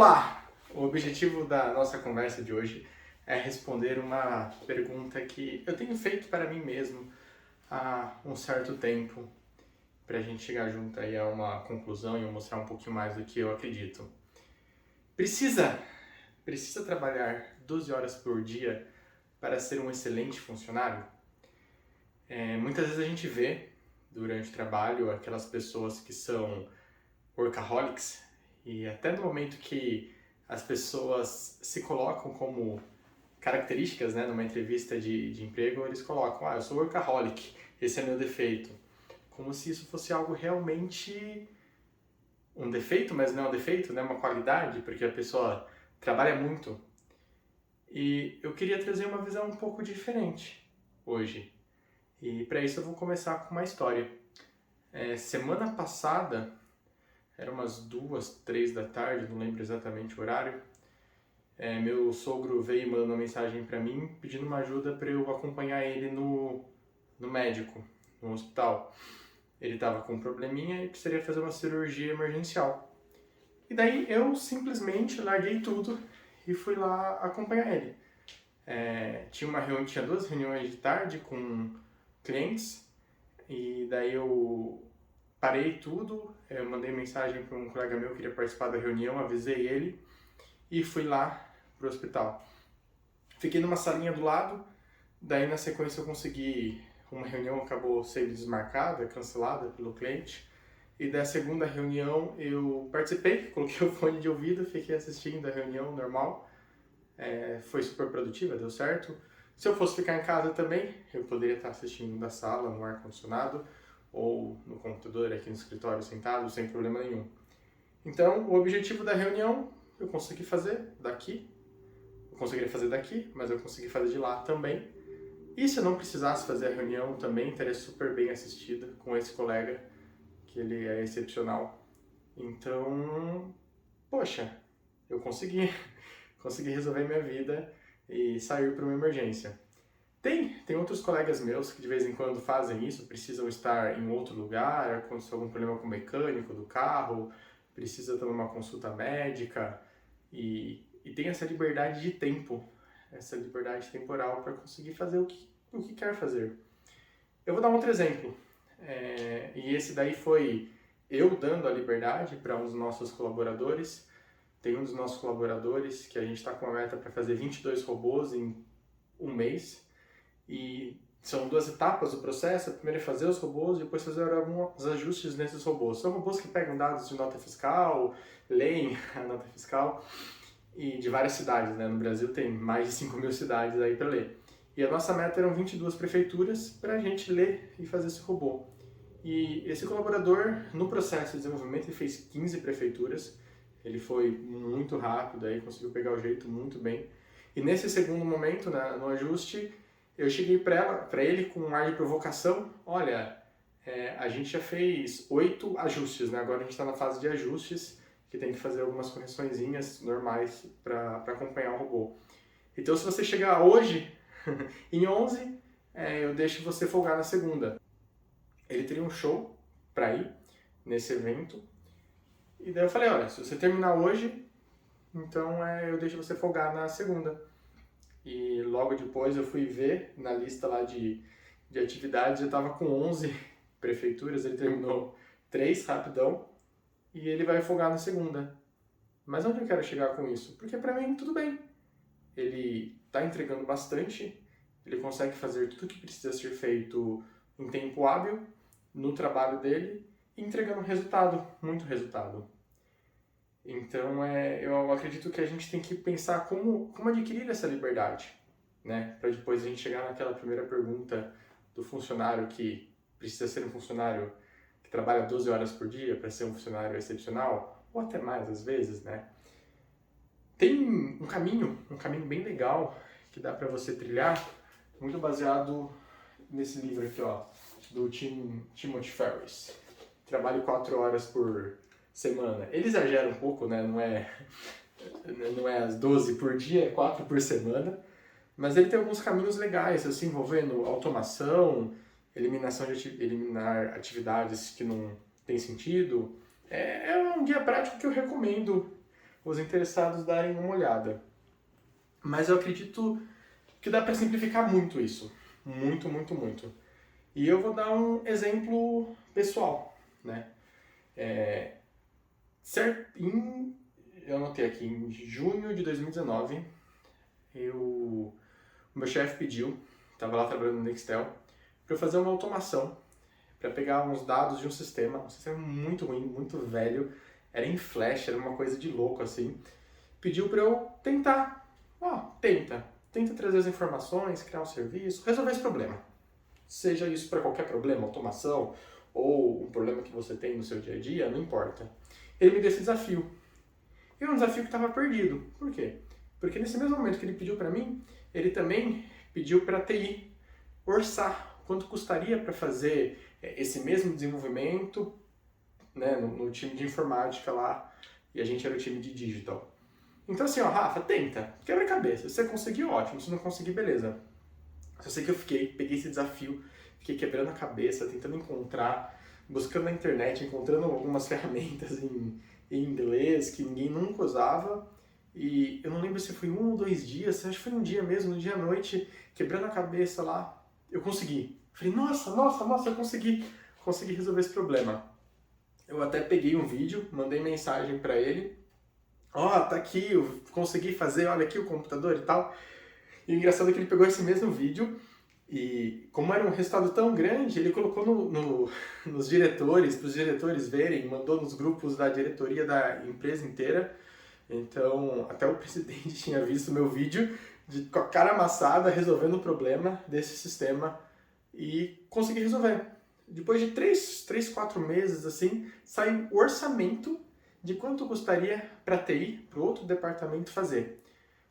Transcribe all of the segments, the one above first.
Olá! O objetivo da nossa conversa de hoje é responder uma pergunta que eu tenho feito para mim mesmo há um certo tempo, para a gente chegar junto aí a uma conclusão e eu mostrar um pouquinho mais do que eu acredito. Precisa, precisa trabalhar 12 horas por dia para ser um excelente funcionário? Muitas vezes a gente vê durante o trabalho aquelas pessoas que são workaholics e até no momento que as pessoas se colocam como características, né, numa entrevista de emprego, eles colocam, eu sou workaholic, esse é meu defeito. Como se isso fosse algo realmente um defeito, mas não é um defeito, né, uma qualidade, porque a pessoa trabalha muito. E eu queria trazer uma visão um pouco diferente hoje. E para isso eu vou começar com uma história. Semana passada, era umas 2, 3 da tarde, não lembro exatamente o horário, meu sogro veio mandando uma mensagem para mim pedindo uma ajuda para eu acompanhar ele no médico, no hospital. Ele estava com um probleminha e precisaria fazer uma cirurgia emergencial. E daí eu simplesmente larguei tudo e fui lá acompanhar ele. Tinha 2 reuniões de tarde com clientes e daí eu parei tudo, eu mandei mensagem para um colega meu que queria participar da reunião, avisei ele e fui lá pro hospital. Fiquei numa salinha do lado, daí na sequência eu consegui, uma reunião acabou sendo desmarcada, cancelada pelo cliente, e da segunda reunião eu participei, coloquei o fone de ouvido, fiquei assistindo a reunião normal, foi super produtiva, deu certo. Se eu fosse ficar em casa também, eu poderia estar assistindo da sala, no ar-condicionado, ou no computador aqui no escritório sentado, sem problema nenhum. Então, o objetivo da reunião eu consegui fazer daqui, mas eu consegui fazer de lá também. E se eu não precisasse fazer a reunião também, estaria super bem assistida com esse colega, que ele é excepcional. Então, poxa, eu consegui resolver minha vida e sair para uma emergência. Tem outros colegas meus que de vez em quando fazem isso, precisam estar em outro lugar, aconteceu algum problema com o mecânico do carro, precisa ter uma consulta médica e tem essa liberdade de tempo, essa liberdade temporal para conseguir fazer o que quer fazer. Eu vou dar um outro exemplo, e esse daí foi eu dando a liberdade para um dos nossos colaboradores. Tem um dos nossos colaboradores que a gente está com a meta para fazer 22 robôs em um mês, e são 2 etapas do processo. A primeira é fazer os robôs e depois fazer alguns ajustes nesses robôs. São robôs que pegam dados de nota fiscal, leem a nota fiscal, e de várias cidades, né? No Brasil tem mais de 5.000 cidades aí para ler. E a nossa meta eram 22 prefeituras para a gente ler e fazer esse robô. E esse colaborador, no processo de desenvolvimento, ele fez 15 prefeituras. Ele foi muito rápido, aí conseguiu pegar o jeito muito bem. E nesse segundo momento, no ajuste, eu cheguei para ele com um ar de provocação. Olha, a gente já fez 8 ajustes, né? Agora a gente está na fase de ajustes, que tem que fazer algumas correçõezinhas normais para acompanhar o robô. Então, se você chegar hoje em 11, eu deixo você folgar na segunda. Ele teria um show para ir nesse evento. E daí eu falei, olha, se você terminar hoje, então eu deixo você folgar na segunda. E logo depois eu fui ver na lista lá de atividades, eu estava com 11 prefeituras, ele terminou 3 rapidão e ele vai folgar na segunda. Mas onde eu quero chegar com isso? Porque para mim tudo bem. Ele está entregando bastante, ele consegue fazer tudo o que precisa ser feito em tempo hábil no trabalho dele e entregando resultado, muito resultado. Então, eu acredito que a gente tem que pensar como adquirir essa liberdade, né? Para depois a gente chegar naquela primeira pergunta do funcionário que precisa ser um funcionário que trabalha 12 horas por dia para ser um funcionário excepcional, ou até mais às vezes, né? Tem um caminho bem legal que dá para você trilhar, muito baseado nesse livro aqui, ó, do Timothy Ferriss. Trabalho 4 horas por semana. Ele exagera um pouco, né? Não é as 12 por dia, é 4 por semana. Mas ele tem alguns caminhos legais, assim, envolvendo automação, eliminar atividades que não tem sentido. É um guia prático que eu recomendo os interessados darem uma olhada. Mas eu acredito que dá para simplificar muito isso. Muito, muito, muito. E eu vou dar um exemplo pessoal, né? Eu anotei aqui, em junho de 2019, o meu chefe pediu, estava lá trabalhando no Nextel, para eu fazer uma automação, para pegar uns dados de um sistema muito ruim, muito velho, era em flash, era uma coisa de louco assim. Pediu para eu tentar, tenta trazer as informações, criar um serviço, resolver esse problema. Seja isso para qualquer problema, automação, ou um problema que você tem no seu dia a dia, não importa. Ele me deu esse desafio. E é um desafio que estava perdido. Por quê? Porque nesse mesmo momento que ele pediu para mim, ele também pediu para a TI orçar quanto custaria para fazer esse mesmo desenvolvimento, né, no time de informática lá, e a gente era o time de digital. Então assim, Rafa, tenta, quebra a cabeça. Se você conseguir, ótimo. Se não conseguir, beleza. Só sei que eu peguei esse desafio, fiquei quebrando a cabeça, tentando encontrar, buscando na internet, encontrando algumas ferramentas em inglês que ninguém nunca usava. E eu não lembro se foi 1 ou 2 dias, acho que foi um dia mesmo, um dia à noite, quebrando a cabeça lá, eu consegui. Falei, nossa, eu consegui resolver esse problema. Eu até peguei um vídeo, mandei mensagem para ele, tá aqui, eu consegui fazer, olha aqui o computador e tal. E o engraçado é que ele pegou esse mesmo vídeo e, como era um resultado tão grande, ele colocou nos diretores, para os diretores verem, mandou nos grupos da diretoria da empresa inteira. Então, até o presidente tinha visto o meu vídeo com a cara amassada, resolvendo o problema desse sistema e consegui resolver. Depois de 4 meses, assim, saiu o orçamento de quanto custaria para a TI, para o outro departamento fazer.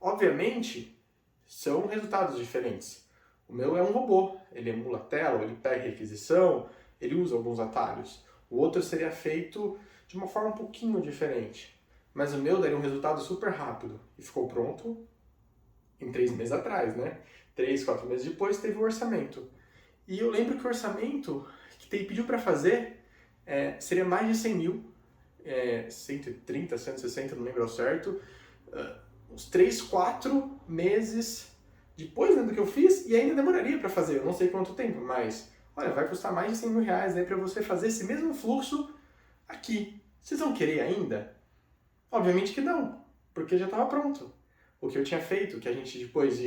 Obviamente, são resultados diferentes. O meu é um robô, ele emula a tela, ele pega requisição, ele usa alguns atalhos. O outro seria feito de uma forma um pouquinho diferente. Mas o meu daria um resultado super rápido e ficou pronto em 3 meses atrás, né? 3, 4 meses depois teve o orçamento. E eu lembro que o orçamento que ele pediu para fazer seria mais de 100 mil, 130, 160, não lembro ao certo, uns 3, 4 meses depois, né, do que eu fiz, e ainda demoraria para fazer, eu não sei quanto tempo, mas olha, vai custar mais de 100 mil reais aí para você fazer esse mesmo fluxo aqui. Vocês vão querer ainda? Obviamente que não, porque já estava pronto. O que eu tinha feito, que a gente depois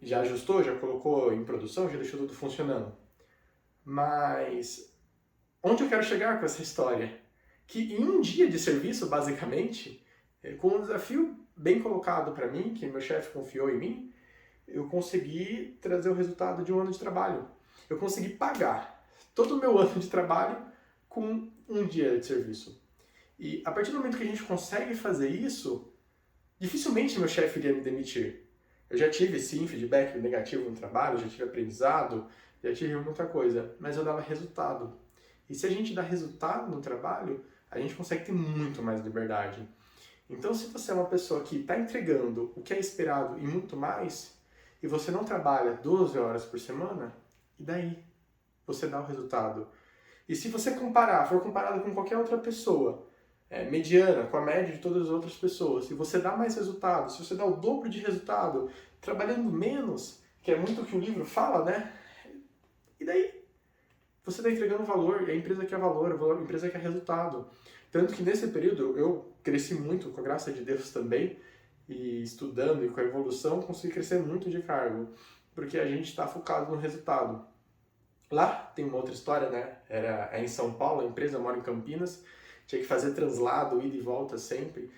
já ajustou, já colocou em produção, já deixou tudo funcionando. Mas onde eu quero chegar com essa história? Que em um dia de serviço, basicamente, com um desafio bem colocado para mim, que meu chefe confiou em mim, eu consegui trazer o resultado de um ano de trabalho. Eu consegui pagar todo o meu ano de trabalho com um dia de serviço. E a partir do momento que a gente consegue fazer isso, dificilmente meu chefe iria me demitir. Eu já tive, sim, feedback negativo no trabalho, já tive aprendizado, já tive muita coisa, mas eu dava resultado. E se a gente dá resultado no trabalho, a gente consegue ter muito mais liberdade. Então, se você é uma pessoa que está entregando o que é esperado e muito mais, e você não trabalha 12 horas por semana, e daí? Você dá o resultado. E se você for comparado com qualquer outra pessoa, mediana, com a média de todas as outras pessoas, se você dá mais resultado, se você dá o dobro de resultado, trabalhando menos, que é muito o que o livro fala, né? E daí? Você está entregando valor, e a empresa quer valor, a empresa quer resultado. Tanto que nesse período eu cresci muito, com a graça de Deus também, e estudando e com a evolução, consegui crescer muito de cargo, porque a gente está focado no resultado. Lá tem uma outra história, né? É em São Paulo, a empresa mora em Campinas, tinha que fazer translado, ida e volta sempre.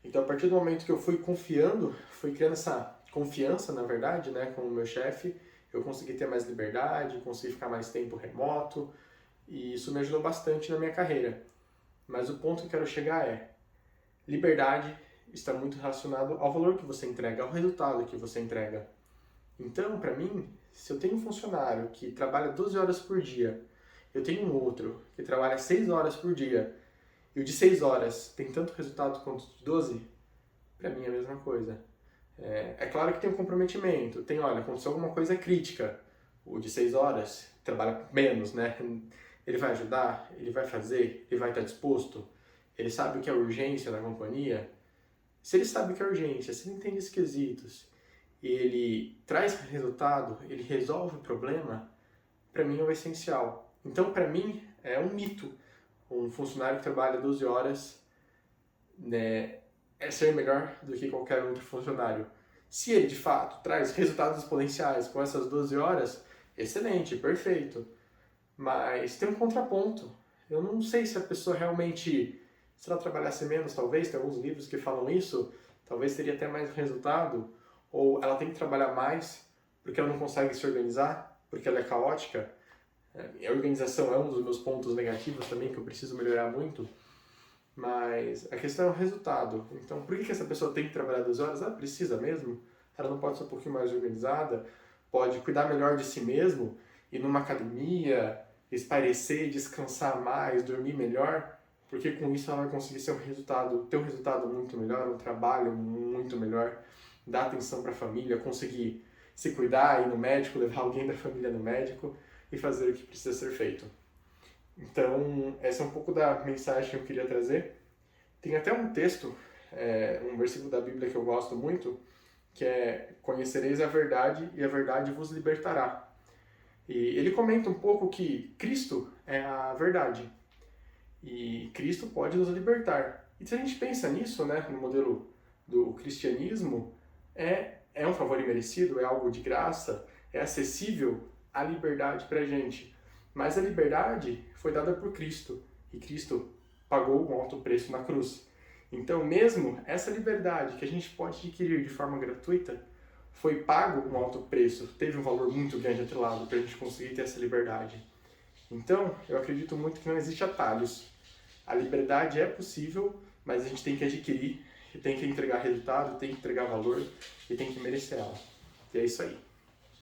Então, a partir do momento que eu fui confiando, fui criando essa confiança, na verdade, né, com o meu chefe, eu consegui ter mais liberdade, consegui ficar mais tempo remoto, e isso me ajudou bastante na minha carreira. Mas o ponto que eu quero chegar é, liberdade está muito relacionado ao valor que você entrega, ao resultado que você entrega. Então, para mim, se eu tenho um funcionário que trabalha 12 horas por dia, eu tenho um outro que trabalha 6 horas por dia, e o de 6 horas tem tanto resultado quanto o de 12, para mim é a mesma coisa. É claro que tem um comprometimento, olha, aconteceu alguma coisa crítica, o de 6 horas trabalha menos, né? Ele vai ajudar, ele vai fazer, ele vai estar disposto, ele sabe o que é urgência na companhia. Se ele sabe que é urgência, se ele entende os quesitos, ele traz resultado, ele resolve o problema, para mim é o essencial. Então, para mim, é um mito um funcionário que trabalha 12 horas, né, é ser melhor do que qualquer outro funcionário. Se ele, de fato, traz resultados exponenciais com essas 12 horas, excelente, perfeito. Mas tem um contraponto. Eu não sei se a pessoa realmente, se ela trabalhasse menos, talvez, tem alguns livros que falam isso, talvez teria até mais resultado, ou ela tem que trabalhar mais porque ela não consegue se organizar, porque ela é caótica. A organização é um dos meus pontos negativos também, que eu preciso melhorar muito, mas a questão é o resultado. Então, por que essa pessoa tem que trabalhar 12 horas? Ela precisa mesmo? Ela não pode ser um pouquinho mais organizada? Pode cuidar melhor de si mesmo? Ir numa academia, espairecer, descansar mais, dormir melhor? Porque com isso ela vai conseguir ter um resultado muito melhor, um trabalho muito melhor, dar atenção para a família, conseguir se cuidar, ir no médico, levar alguém da família no médico e fazer o que precisa ser feito. Então, essa é um pouco da mensagem que eu queria trazer. Tem até um texto, um versículo da Bíblia que eu gosto muito, que é: conhecereis a verdade e a verdade vos libertará. E ele comenta um pouco que Cristo é a verdade e Cristo pode nos libertar. E se a gente pensa nisso, né, no modelo do cristianismo, é um favor imerecido, é algo de graça, é acessível a liberdade para a gente. Mas a liberdade foi dada por Cristo, e Cristo pagou um alto preço na cruz. Então, mesmo essa liberdade que a gente pode adquirir de forma gratuita, foi pago um alto preço, teve um valor muito grande atrelado para a gente conseguir ter essa liberdade. Então, eu acredito muito que não existe atalhos. A liberdade é possível, mas a gente tem que adquirir, e tem que entregar resultado, tem que entregar valor e tem que merecer ela. E é isso aí.